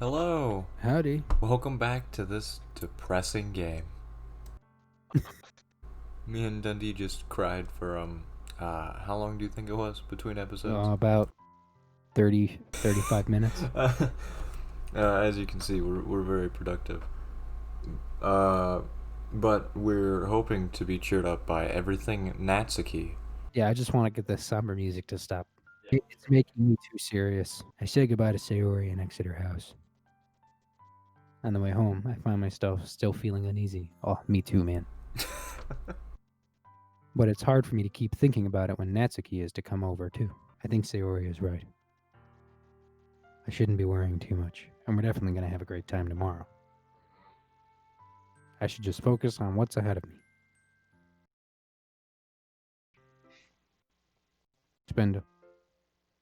Hello. Howdy. Welcome back to this depressing game. Me and Dundee just cried for how long do you think it was between episodes? About 35 minutes. As you can see, we're very productive. But we're hoping to be cheered up by everything Natsuki. Yeah, I just want to get the somber music to stop. It's making me too serious. I say goodbye to Sayori and exit her house. On the way home, I find myself still feeling uneasy. Oh, me too, man. But it's hard for me to keep thinking about it when Natsuki is to come over, too. I think Sayori is right. I shouldn't be worrying too much, and we're definitely going to have a great time tomorrow. I should just focus on what's ahead of me.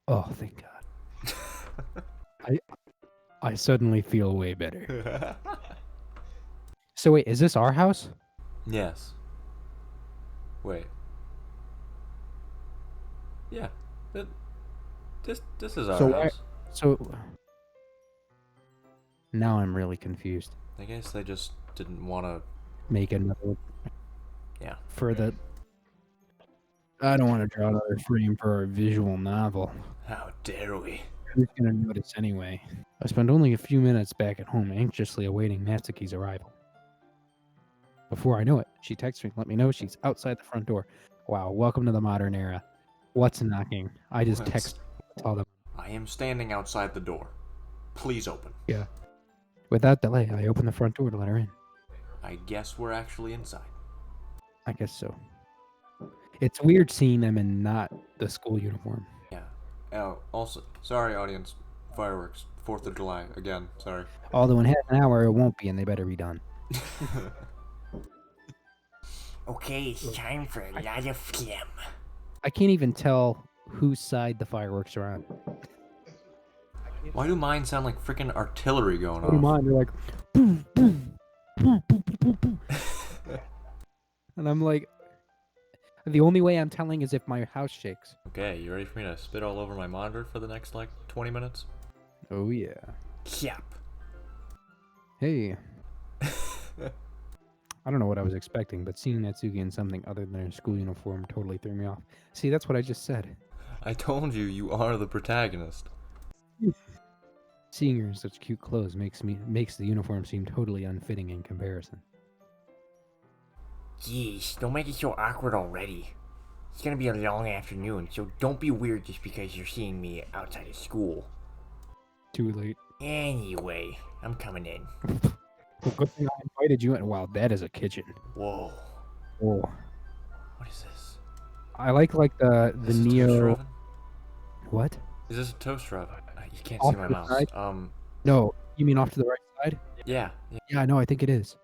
Oh, thank God. I suddenly feel way better. So wait, is this our house? Yes. Wait. Yeah. This is our house. So now I'm really confused. I guess they just didn't want to. Make another. Yeah. For the. I don't want to draw another frame for our visual novel. How dare we? Who's gonna notice anyway? I spent only a few minutes back at home anxiously awaiting Natsuki's arrival. Before I know it, she texts me, let me know she's outside the front door. Wow, welcome to the modern era. What's knocking? I just text, tell them. I am standing outside the door. Please open. Yeah. Without delay, I open the front door to let her in. I guess we're actually inside. I guess so. It's weird seeing them in not the school uniform. Yeah. Oh, also, sorry, audience. Fireworks. 4th of July. Again, sorry. Although in half an hour it won't be, and they better be done. Okay, it's time for a lot of phlegm. I can't even tell whose side the fireworks are on. Why do mine sound like freaking artillery going What do off? mine? They're like, boom, boom, boom, boom, boom, boom. And I'm like, the only way I'm telling is if my house shakes. Okay, you ready for me to spit all over my monitor for the next, 20 minutes? Oh, yeah. Yep. Hey. I don't know what I was expecting, but seeing Natsuki in something other than her school uniform totally threw me off. See, that's what I just said. I told you, you are the protagonist. Seeing her in such cute clothes makes the uniform seem totally unfitting in comparison. Jeez, don't make it so awkward already. It's gonna be a long afternoon, so don't be weird just because you're seeing me outside of school. Too late. Anyway, I'm coming in. Well, good thing I invited you in. Wow, that is a kitchen. Whoa. Whoa. What is this? I like the Is this a Neo. toaster oven? What? Is this a toaster oven? You can't Off see my to the mouse. side? No, you mean off to the right side? Yeah. Yeah, no, I think it is.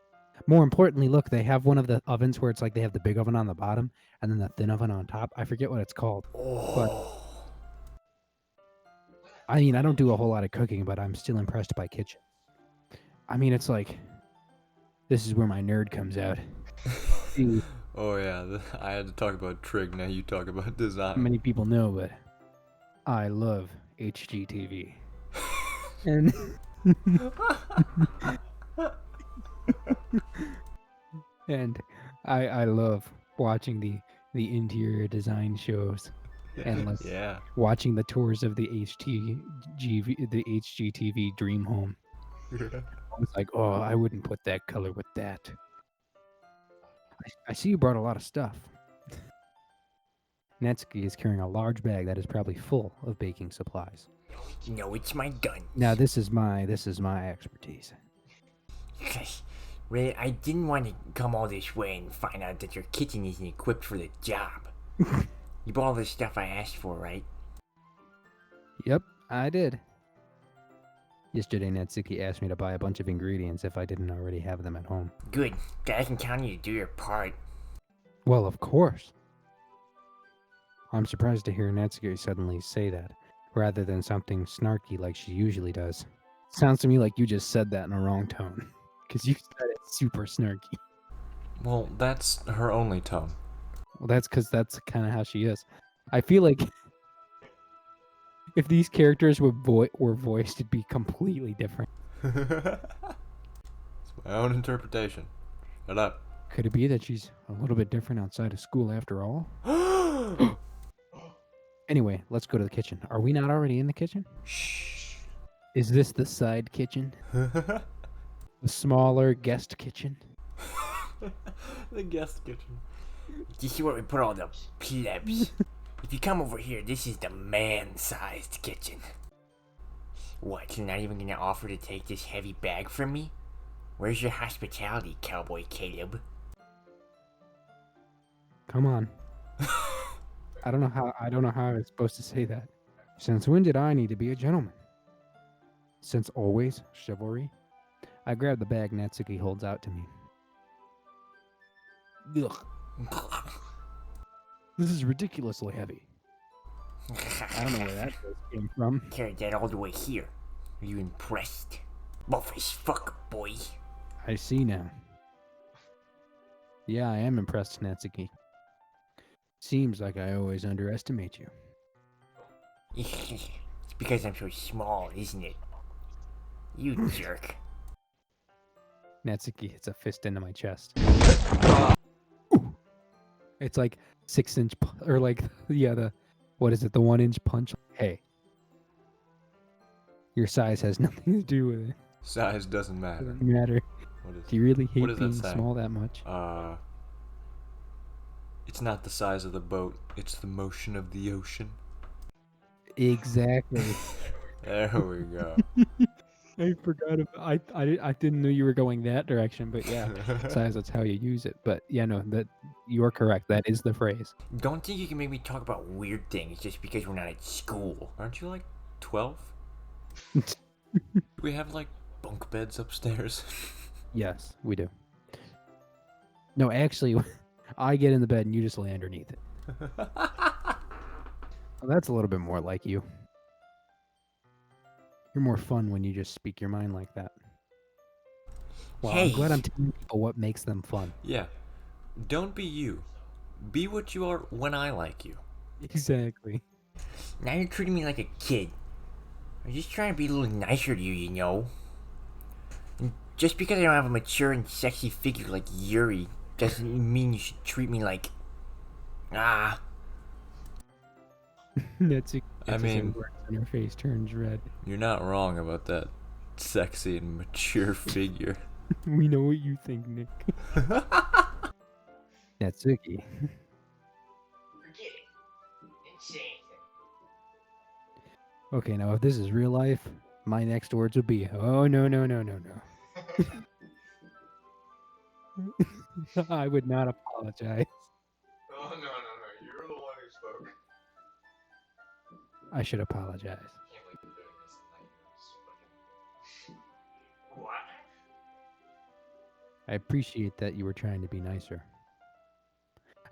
More importantly, look, they have one of the ovens where it's like they have the big oven on the bottom and then the thin oven on top. I forget what it's called. Oh. I mean, I don't do a whole lot of cooking, but I'm still impressed by kitchen. I mean, it's like, this is where my nerd comes out. Oh yeah, I had to talk about trig, now you talk about design. Many people know, but I love HGTV. And and I love watching the interior design shows and Yeah. watching the tours of the HGTV dream home. I was like, oh, I wouldn't put that color with that. I see you brought a lot of stuff. Natsuki is carrying a large bag that is probably full of baking supplies. No, it's my gun. Now this is my expertise. Well, I didn't want to come all this way and find out that your kitchen isn't equipped for the job. You bought all the stuff I asked for, right? Yep, I did. Yesterday, Natsuki asked me to buy a bunch of ingredients if I didn't already have them at home. Good. I can count on you to do your part. Well, of course. I'm surprised to hear Natsuki suddenly say that, rather than something snarky like she usually does. Sounds to me like you just said that in a wrong tone, because you said it super snarky. Well, that's her only tone. Well, that's because that's kind of how she is. I feel like if these characters were voiced, it'd be completely different. It's my own interpretation. Shut up. Could it be that she's a little bit different outside of school after all? Anyway, let's go to the kitchen. Are we not already in the kitchen? Shh. Is this the side kitchen? The smaller guest kitchen? The guest kitchen. This is where we put all the plebs. If you come over here, this is the man-sized kitchen. What, you're not even gonna offer to take this heavy bag from me? Where's your hospitality, Cowboy Caleb? Come on. I don't know how I was supposed to say that. Since when did I need to be a gentleman? Since always chivalry. I grab the bag Natsuki holds out to me. Ugh. This is ridiculously heavy. I don't know where that came from. Carried that all the way here. Are you impressed? Buff as fuck, boy. I see now. Yeah, I am impressed, Natsuki. Seems like I always underestimate you. It's because I'm so small, isn't it? You jerk. Natsuki hits a fist into my chest. It's like 6-inch, or like, yeah, the 1-inch punch. Hey. Your size has nothing to do with it. Size doesn't matter. Doesn't matter. Do you really hate what does that being say? small that much? It's not the size of the boat, it's the motion of the ocean. Exactly. There we go. I forgot about, I didn't know you were going that direction, but yeah, size, that's how you use it. But yeah, no, that you're correct. That is the phrase. Don't think you can make me talk about weird things just because we're not at school. Aren't you like 12? Do we have like bunk beds upstairs? Yes, we do. No, actually, I get in the bed and you just lay underneath it. Well, that's a little bit more like you. You're more fun when you just speak your mind like that. Well, I'm glad I'm telling people what makes them fun. Yeah. Don't be you. Be what you are when I like you. Exactly. Now you're treating me like a kid. I'm just trying to be a little nicer to you, you know? And just because I don't have a mature and sexy figure like Yuri doesn't mean you should treat me like... That's I mean, and her face turns red. you're not wrong about that sexy and mature figure. We know what you think, Nick. Natsuki. Forget it. Insane. Okay, now if this is real life, my next words would be, oh, no. I would not apologize. Oh, no. You're the one who spoke. I should apologize. I can't believe you're doing this tonight. What? I appreciate that you were trying to be nicer.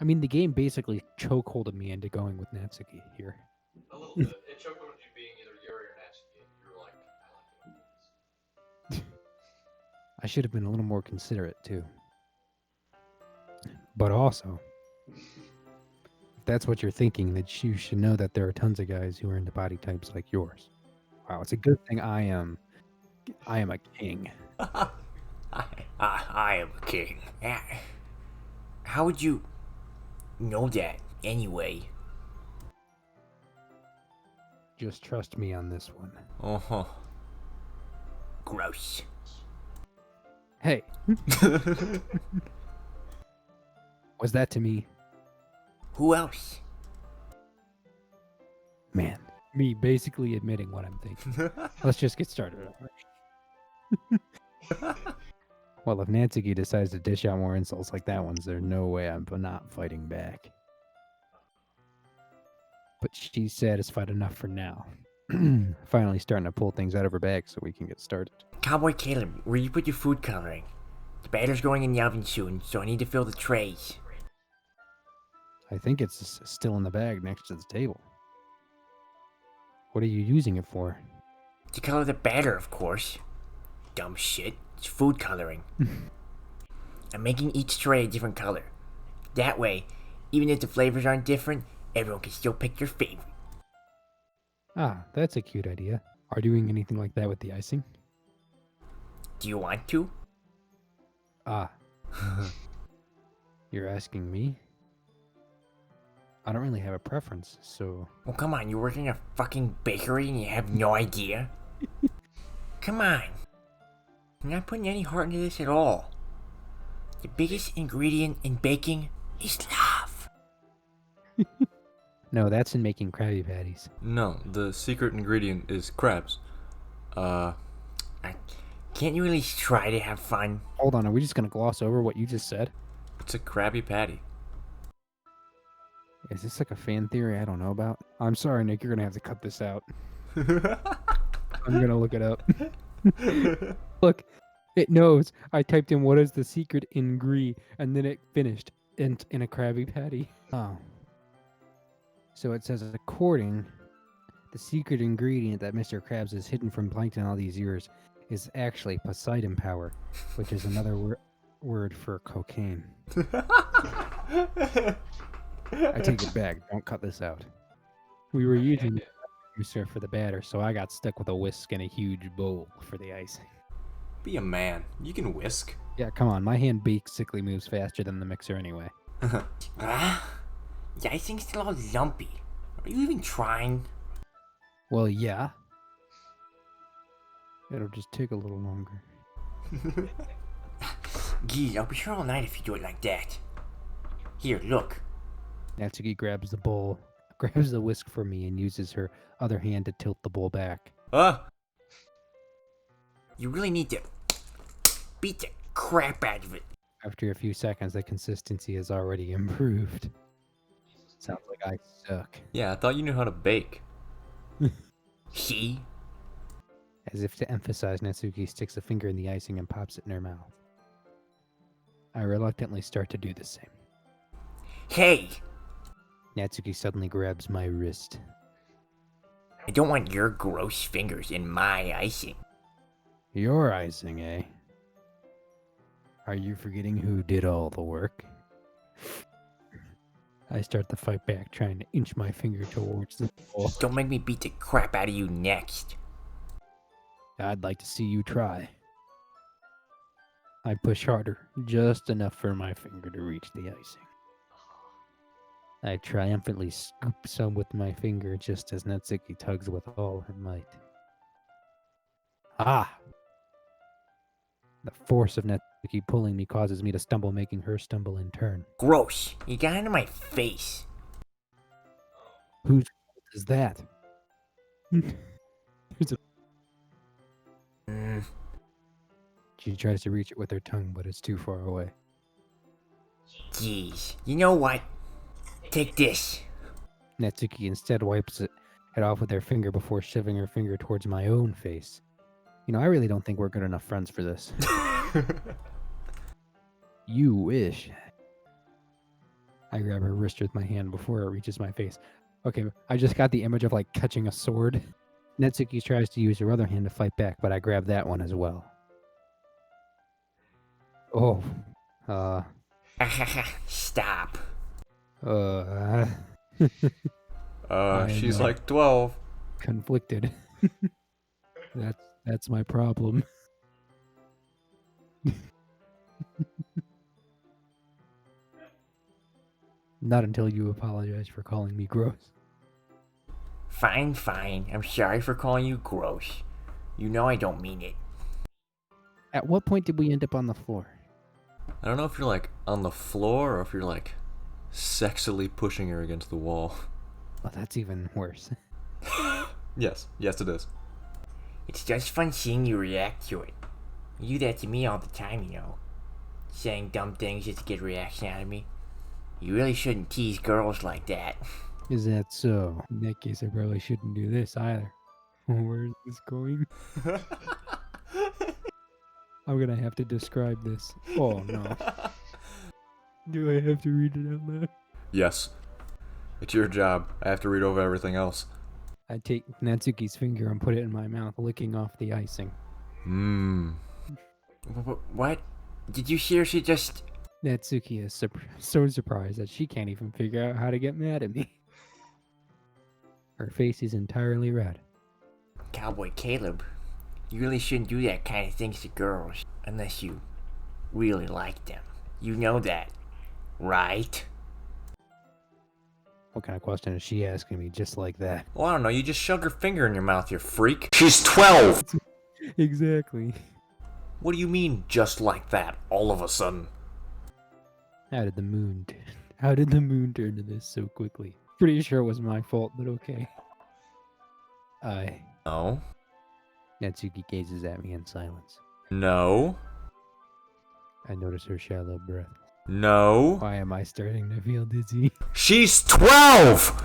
I mean, the game basically chokeholded me into going with Natsuki here. A little bit. It chokeholded you being either Yuri or Natsuki. You were like, I like it. I should have been a little more considerate, too. But also, if that's what you're thinking, that you should know that there are tons of guys who are into body types like yours. Wow, it's a good thing I am a king. I am a king. How would you know that, anyway? Just trust me on this one. Uh-huh. Gross. Hey. Was that to me? Who else? Man, me basically admitting what I'm thinking. Let's just get started. Well, if Natsuki decides to dish out more insults like that one, there's no way I'm not fighting back. But she's satisfied enough for now. Finally starting to pull things out of her bag so we can get started. Cowboy Caleb, where you put your food coloring? The batter's going in the oven soon, so I need to fill the trays. I think it's still in the bag next to the table. What are you using it for? To color the batter, of course. Dumb shit. It's food coloring. I'm making each tray a different color. That way, even if the flavors aren't different, everyone can still pick their favorite. Ah, that's a cute idea. Are you doing anything like that with the icing? Do you want to? Ah, you're asking me? I don't really have a preference, so... Well, come on, you work in a fucking bakery and you have no idea? Come on. You're not putting any heart into this at all. The biggest ingredient in baking is love. No, that's in making Krabby Patties. No, the secret ingredient is crabs. Can't you at least try to have fun? Hold on, are we just gonna gloss over what you just said? It's a Krabby Patty. Is this like a fan theory I don't know about? I'm sorry, Nick, you're gonna have to cut this out. I'm gonna look it up. Look, it knows. I typed in what is the secret ingredient, and then it finished in a Krabby Patty. Oh. So it says, according, the secret ingredient that Mr. Krabs has hidden from Plankton all these years is actually Poseidon power, which is another word for cocaine. I take it back. Don't cut this out. We were using the mixer for the batter, so I got stuck with a whisk and a huge bowl for the icing. Be a man. You can whisk. Yeah, come on. My hand basically moves faster than the mixer anyway. The icing's still all lumpy. Are you even trying? Well, yeah. It'll just take a little longer. Geez, I'll be here all night if you do it like that. Here, look. Natsuki grabs the bowl, grabs the whisk for me, and uses her other hand to tilt the bowl back. Ah! You really need to beat the crap out of it. After a few seconds, the consistency has already improved. Sounds like I suck. Yeah, I thought you knew how to bake. See? As if to emphasize, Natsuki sticks a finger in the icing and pops it in her mouth. I reluctantly start to do the same. Hey! Natsuki suddenly grabs my wrist. I don't want your gross fingers in my icing. Your icing, eh? Are you forgetting who did all the work? I start to fight back, trying to inch my finger towards the bowl. Don't make me beat the crap out of you next. I'd like to see you try. I push harder, just enough for my finger to reach the icing. I triumphantly scoop some with my finger just as Natsuki tugs with all her might. Ah! The force of Natsuki pulling me causes me to stumble, making her stumble in turn. Gross. You got into my face. Whose fault is that? There's a... She tries to reach it with her tongue, but it's too far away. Jeez. You know what? Take this. Natsuki instead wipes it off with her finger before shoving her finger towards my own face. You know, I really don't think we're good enough friends for this. You wish. I grab her wrist with my hand before it reaches my face. Okay, I just got the image of like catching a sword. Natsuki tries to use her other hand to fight back, but I grab that one as well. Oh. Stop. She's like 12. Conflicted. That's my problem. Not until you apologize for calling me gross. Fine, fine. I'm sorry for calling you gross. You know I don't mean it. At what point did we end up on the floor? I don't know if you're like on the floor or if you're like sexily pushing her against the wall. Well, that's even worse. Yes, it is. It's just fun seeing you react to it. You do that to me all the time, you know. Saying dumb things just to get a reaction out of me. You really shouldn't tease girls like that. Is that so? In that case, I probably shouldn't do this either. Where is this going? I'm gonna have to describe this. Oh no. Do I have to read it out loud? Yes. It's your job. I have to read over everything else. I take Natsuki's finger and put it in my mouth, licking off the icing. What? Did you seriously just... Natsuki is so surprised that she can't even figure out how to get mad at me. Her face is entirely red. Cowboy Caleb, You really shouldn't do that kind of things to girls unless you really like them. You know that, right? What kind of question is she asking me just like that? Well, I don't know. You just shoved her finger in your mouth, you freak. She's 12! Exactly. What do you mean, just like that, all of a sudden? How did the moon turn to this so quickly? Pretty sure it was my fault, but okay. No. Natsuki gazes at me in silence. No. I notice her shallow breath. No. Why am I starting to feel dizzy? She's 12!